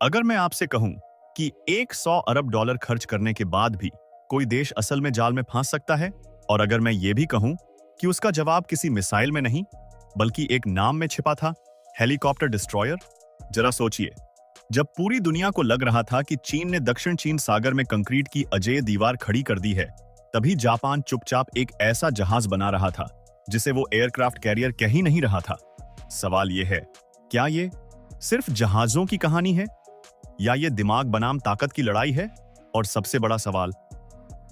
अगर मैं आपसे कहूं कि 100 अरब डॉलर खर्च करने के बाद भी कोई देश असल में जाल में फंस सकता है, और अगर मैं ये भी कहूं कि उसका जवाब किसी मिसाइल में नहीं बल्कि एक नाम में छिपा था, हेलीकॉप्टर डिस्ट्रॉयर। जरा सोचिए, जब पूरी दुनिया को लग रहा था कि चीन ने दक्षिण चीन सागर में कंक्रीट की अजेय दीवार खड़ी कर दी है, तभी जापान चुपचाप एक ऐसा जहाज बना रहा था जिसे वो एयरक्राफ्ट कैरियर कह ही नहीं रहा था। सवाल यह है, क्या ये सिर्फ जहाजों की कहानी है या ये दिमाग बनाम ताकत की लड़ाई है? और सबसे बड़ा सवाल,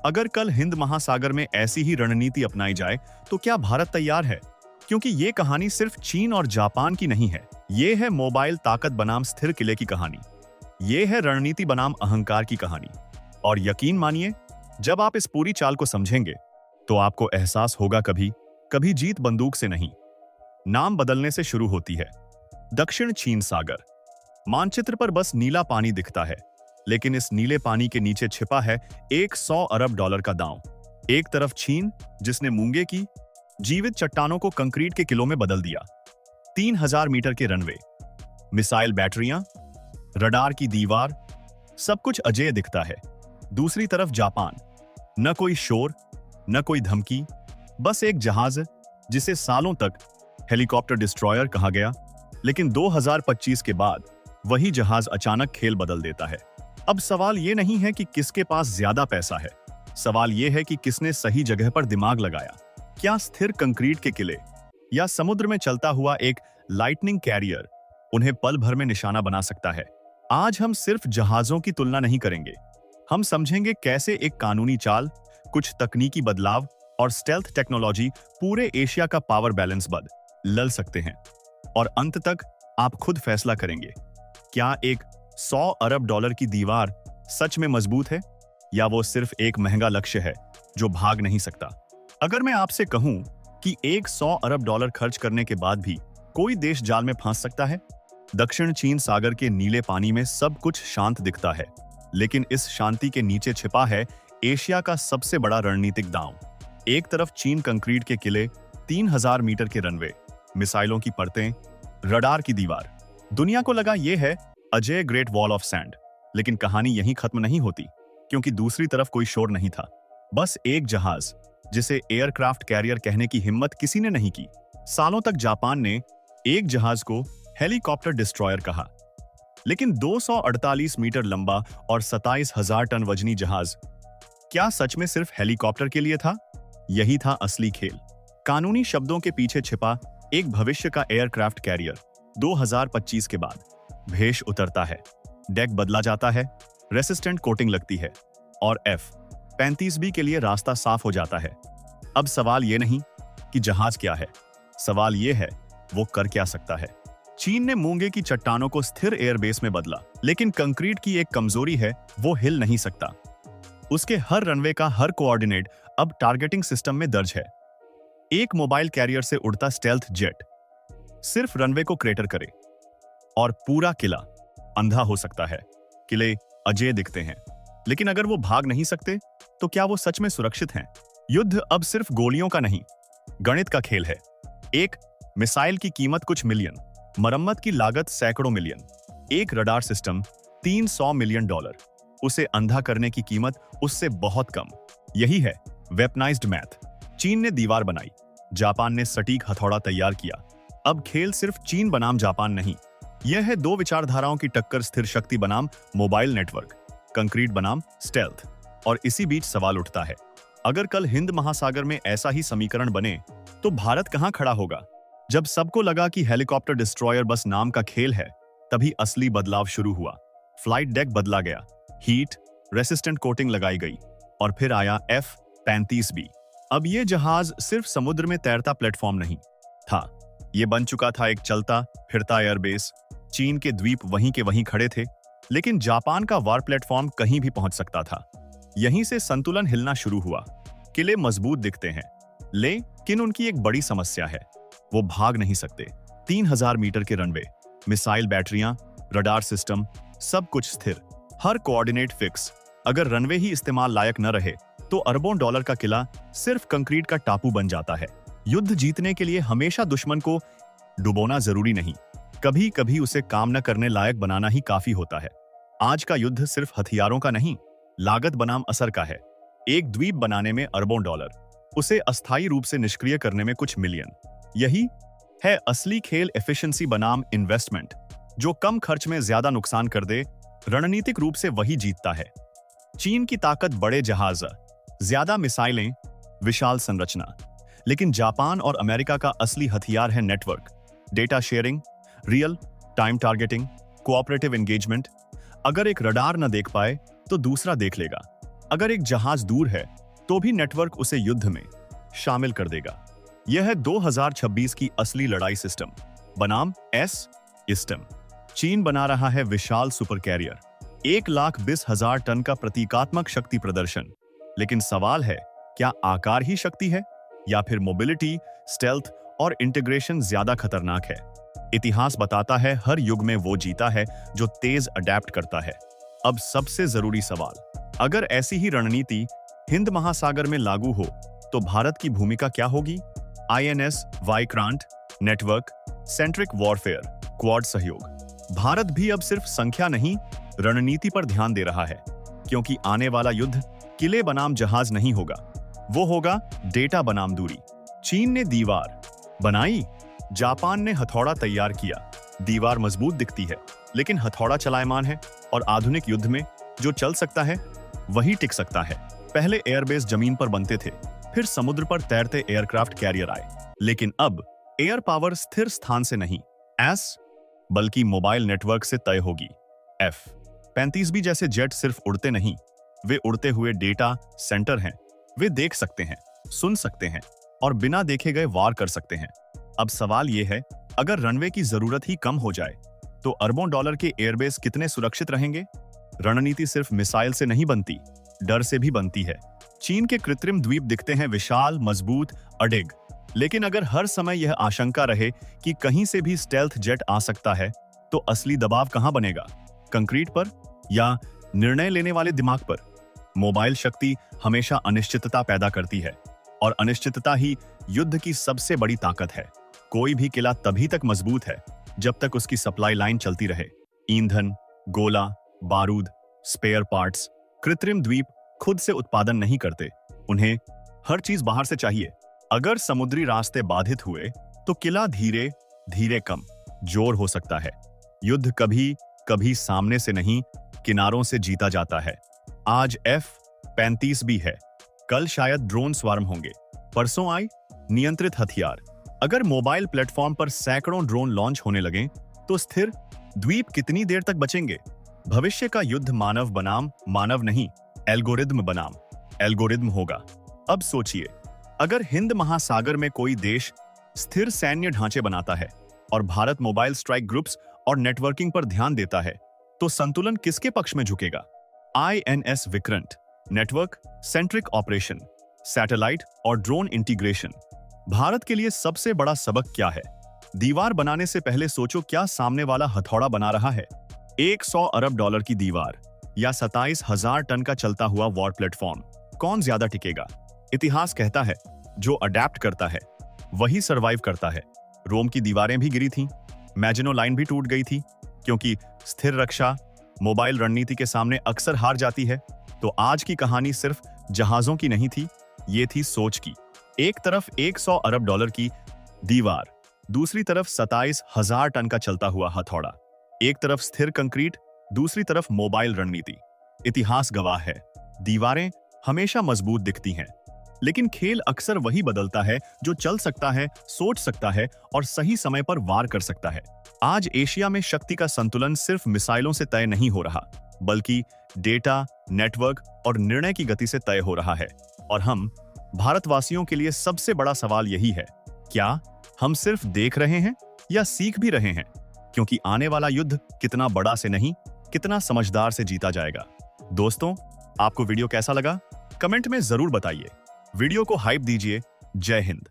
अगर कल हिंद महासागर में ऐसी ही रणनीति अपनाई जाए तो क्या भारत तैयार है? क्योंकि ये कहानी सिर्फ चीन और जापान की नहीं है, ये है मोबाइल ताकत बनाम स्थिर किले की कहानी। ये है रणनीति बनाम अहंकार की कहानी। और यकीन मानिए, जब आप इस पूरी चाल को समझेंगे तो आपको एहसास होगा कभी कभी जीत बंदूक से नहीं, नाम बदलने से शुरू होती है। दक्षिण चीन सागर मानचित्र पर बस नीला पानी दिखता है, लेकिन इस नीले पानी के नीचे छिपा है 100 अरब डॉलर का दांव। एक तरफ चीन, जिसने मूंगे की जीवित चट्टानों को कंक्रीट के किलों में बदल दिया, 3000 मीटर के रनवे, मिसाइल बैटरियां, रडार की दीवार, सब कुछ अजेय दिखता है। दूसरी तरफ जापान, न कोई शोर, न कोई धमकी, बस एक जहाज जिसे सालों तक हेलीकॉप्टर डिस्ट्रॉयर कहा गया। लेकिन 2025 के बाद वही जहाज अचानक खेल बदल देता है। अब सवाल ये नहीं है कि किसके पास ज्यादा पैसा है, सवाल ये है कि किसने सही जगह पर दिमाग लगाया। क्या स्थिर कंक्रीट के किले या समुद्र में चलता हुआ एक लाइटनिंग कैरियर उन्हें पल भर में निशाना बना सकता है? आज हम सिर्फ जहाजों की तुलना नहीं करेंगे, हम समझेंगे कैसे एक कानूनी चाल, कुछ तकनीकी बदलाव और स्टेल्थ टेक्नोलॉजी पूरे एशिया का पावर बैलेंस बदल सकते हैं। और अंत तक आप खुद फैसला करेंगे, क्या एक 100 अरब डॉलर की दीवार सच में मजबूत है या वो सिर्फ एक महंगा लक्ष्य है जो भाग नहीं सकता? अगर मैं आपसे कहूं कि 100 अरब डॉलर खर्च करने के बाद भी कोई देश जाल में फंस सकता है। दक्षिण चीन सागर के नीले पानी में सब कुछ शांत दिखता है, लेकिन इस शांति के नीचे छिपा है एशिया का सबसे बड़ा रणनीतिक दांव। एक तरफ चीन कंक्रीट के किले, 3000 मीटर के रनवे, मिसाइलों की परतें, रडार की दीवार। दुनिया को लगा यह है Ajay great wall of sand, लेकिन कहानी यहीं खत्म नहीं होती, क्योंकि दूसरी तरफ कोई शोर नहीं था, बस एक जहाज जिसे एयरक्राफ्ट कैरियर कहने की हिम्मत किसी ने नहीं की। सालों तक जापान ने एक जहाज को हेलीकॉप्टर डिस्ट्रॉयर कहा, लेकिन 248 मीटर लंबा और 27,000 टन वजनी जहाज क्या सच में सिर्फ हेलीकॉप्टर के लिए था? यही था असली खेल। कानूनी शब्दों के पीछे छिपा एक भविष्य का एयरक्राफ्ट कैरियर। 2025 के बाद भेष उतरता है, डेक बदला जाता है, रेसिस्टेंट कोटिंग लगती है और F-35B के लिए रास्ता साफ हो जाता है। अब सवाल यह नहीं कि जहाज क्या है, सवाल यह है वो कर क्या सकता है। चीन ने मूंगे की चट्टानों को स्थिर एयरबेस में बदला, लेकिन कंक्रीट की एक कमजोरी है, वो हिल नहीं सकता। उसके हर रनवे का हर कोऑर्डिनेट अब टारगेटिंग सिस्टम में दर्ज है। एक मोबाइल कैरियर से उड़ता स्टेल्थ जेट सिर्फ रनवे को क्रेटर करे और पूरा किला अंधा हो सकता है। किले अजेय दिखते हैं, लेकिन अगर वो भाग नहीं सकते तो क्या वो सच में सुरक्षित हैं? युद्ध अब सिर्फ गोलियों का नहीं, गणित का खेल है। एक मिसाइल की कीमत कुछ मिलियन, मरम्मत की लागत सैकड़ों मिलियन, एक रडार सिस्टम 300 मिलियन डॉलर, उसे अंधा करने की कीमत उससे बहुत कम। यही है वेपनाइज्ड मैथ। चीन ने दीवार बनाई, जापान ने सटीक हथौड़ा तैयार किया। अब खेल सिर्फ चीन बनाम जापान नहीं, यह है दो विचारधाराओं की टक्कर, स्थिर शक्ति बनाम मोबाइल नेटवर्क, कंक्रीट बनाम स्टेल्थ। और इसी बीच सवाल उठता है, अगर कल हिंद महासागर में ऐसा ही समीकरण बने तो भारत कहां खड़ा होगा? जब सबको लगा कि हेलीकॉप्टर डिस्ट्रॉयर बस नाम का खेल है, तभी असली बदलाव शुरू हुआ। फ्लाइट डेक बदला गया, हीट रेसिस्टेंट कोटिंग लगाई गई और फिर आया F-35B। अब यह जहाज सिर्फ समुद्र में तैरता प्लेटफॉर्म नहीं था, यह बन चुका था एक चलता फिरता एयरबेस। चीन के द्वीप वहीं के वहीं खड़े थे, लेकिन जापान का वार प्लेटफॉर्म कहीं भी पहुंच सकता था। यहीं से संतुलन हिलना शुरू हुआ। किले मजबूत दिखते हैं, लेकिन उनकी एक बड़ी समस्या है, वो भाग नहीं सकते। 3000 मीटर के रनवे, मिसाइल बैटरियां, रडार सिस्टम, सब कुछ स्थिर, हर कोऑर्डिनेट फिक्स। अगर रनवे ही इस्तेमाल लायक न रहे तो अरबों डॉलर का किला सिर्फ कंक्रीट का टापू बन जाता है। युद्ध जीतने के लिए हमेशा दुश्मन को डुबोना जरूरी नहीं, कभी कभी उसे काम न करने लायक बनाना ही काफी होता है। आज का युद्ध सिर्फ हथियारों का नहीं, लागत बनाम असर का है। एक द्वीप बनाने में अरबों डॉलर, उसे अस्थायी रूप से निष्क्रिय करने में कुछ मिलियन। यही है असली खेल, एफिशिएंसी बनाम इन्वेस्टमेंट। जो कम खर्च में ज्यादा नुकसान कर दे, रणनीतिक रूप से वही जीतता है। चीन की ताकत बड़े जहाज, ज्यादा मिसाइलें, विशाल संरचना। लेकिन जापान और अमेरिका का असली हथियार है network, data sharing, real time targeting, cooperative engagement. अगर एक रडार न देख पाए तो दूसरा देख लेगा। अगर एक जहाज दूर है तो भी नेटवर्क उसे युद्ध में शामिल कर देगा। यह है 2026 की असली लड़ाई सिस्टम बनाम एस इस्टम। चीन बना रहा है विशाल सुपर कैरियर, 1,20,000 टन का प्रतीकात्मक शक्ति प्रदर्शन। लेकिन सवाल है, क्या आकार ही शक्ति है या फिर मोबिलिटी, स्टेल्थ और इंटीग्रेशन ज्यादा खतरनाक है? इतिहास बताता है हर युग में वो जीता है जो तेज अडेप्ट करता है। अब सबसे जरूरी सवाल, अगर ऐसी ही रणनीति हिंद महासागर में लागू हो तो भारत की भूमिका क्या होगी? INS Vikrant, network centric warfare, quad सहयोग। भारत भी अब सिर्फ संख्या नहीं, रणनीति पर ध्यान दे रहा है, क्योंकि आने वाला युद्ध किले बनाम जहाज नहीं होगा, वो होगा डेटा बनाम दूरी। चीन ने दीवार बनाई, जापान ने हथौड़ा तैयार किया। दीवार मजबूत दिखती है, लेकिन हथौड़ा चलायमान है, और आधुनिक युद्ध में जो चल सकता है वही टिक सकता है। पहले एयरबेस जमीन पर बनते थे, फिर समुद्र पर तैरते एयरक्राफ्ट कैरियर आए, लेकिन अब एयर पावर स्थिर स्थान से नहीं बल्कि मोबाइल नेटवर्क से तय होगी। F-35B जैसे जेट सिर्फ उड़ते नहीं, वे उड़ते हुए डेटा सेंटर हैं। वे देख सकते हैं, सुन सकते हैं और बिना देखे गए वार कर सकते हैं। अब सवाल यह है, अगर रनवे की जरूरत ही कम हो जाए तो अरबों डॉलर के एयरबेस कितने सुरक्षित रहेंगे? रणनीति सिर्फ मिसाइल से नहीं बनती, डर से भी बनती है। चीन के कृत्रिम द्वीप दिखते हैं विशाल, मजबूत, अडिग, लेकिन अगर हर समय यह आशंका रहे कि कहीं से भी स्टेल्थ जेट आ सकता है, तो असली दबाव कहां बनेगा? कंक्रीट पर या निर्णय लेने वाले दिमाग पर? मोबाइल शक्ति हमेशा अनिश्चितता पैदा करती है, और अनिश्चितता ही युद्ध की सबसे बड़ी ताकत है। कोई भी किला तभी तक मजबूत है जब तक उसकी सप्लाई लाइन चलती रहे। ईंधन, गोला, बारूद, स्पेयर पार्ट्स। कृत्रिम द्वीप खुद से उत्पादन नहीं करते, उन्हें हर चीज बाहर से चाहिए। अगर समुद्री रास्ते बाधित हुए तो किला धीरे धीरे कम जोर हो सकता है। युद्ध कभी कभी सामने से नहीं, किनारों से जीता जाता है। आज F-35B है, कल शायद ड्रोन स्वार्म होंगे, परसों आए नियंत्रित हथियार। अगर मोबाइल प्लेटफॉर्म पर सैकड़ों ड्रोन लॉन्च होने लगें तो स्थिर द्वीप कितनी देर तक बचेंगे? भविष्य का युद्ध मानव बनाम मानव नहीं, एल्गोरिदम बनाम एल्गोरिदम होगा। अब सोचिए, अगर हिंद महासागर में कोई देश स्थिर सैन्य ढांचे बनाता है और भारत मोबाइल स्ट्राइक ग्रुप्स और नेटवर्किंग पर ध्यान देता है, तो संतुलन किसके पक्ष में झुकेगा? INS Vikrant, network centric operation, satellite और ड्रोन इंटीग्रेशन। भारत के लिए सबसे बड़ा सबक क्या है? दीवार बनाने से पहले सोचो, क्या सामने वाला हथौड़ा बना रहा है? 100 अरब डॉलर की दीवार या 27,000 टन का चलता हुआ वॉर प्लेटफॉर्म, कौन ज्यादा टिकेगा? इतिहास कहता है, जो अडेप्ट करता है वही सरवाइव करता है। रोम की दीवारें भी गिरी थीं, मैजिनो लाइन भी टूट गई थी, क्योंकि स्थिर रक्षा मोबाइल रणनीति के सामने अक्सर हार जाती है। तो आज की कहानी सिर्फ जहाजों की नहीं थी, ये थी सोच की। एक तरफ 100 अरब डॉलर की दीवार, दूसरी तरफ 27,000 टन का चलता हुआ हथौड़ा। एक तरफ स्थिर कंक्रीट, दूसरी तरफ मोबाइल रणनीति। इतिहास गवाह है, दीवारें हमेशा मजबूत दिखती हैं, लेकिन खेल अक्सर वही बदलता है जो चल सकता है, सोच सकता है और सही समय पर वार कर सकता है। आज एशिया में शक्ति का संतुलन सिर्फ मिसाइलों से तय नहीं हो रहा, बल्कि डेटा, नेटवर्क और निर्णय की गति से तय हो रहा है। और हम भारतवासियों के लिए सबसे बड़ा सवाल यही है, क्या हम सिर्फ देख रहे हैं या सीख भी रहे हैं? क्योंकि आने वाला युद्ध कितना बड़ा से नहीं, कितना समझदार से जीता जाएगा। दोस्तों, आपको वीडियो कैसा लगा? कमेंट में जरूर बताइए। वीडियो को हाइप दीजिए। जय हिंद।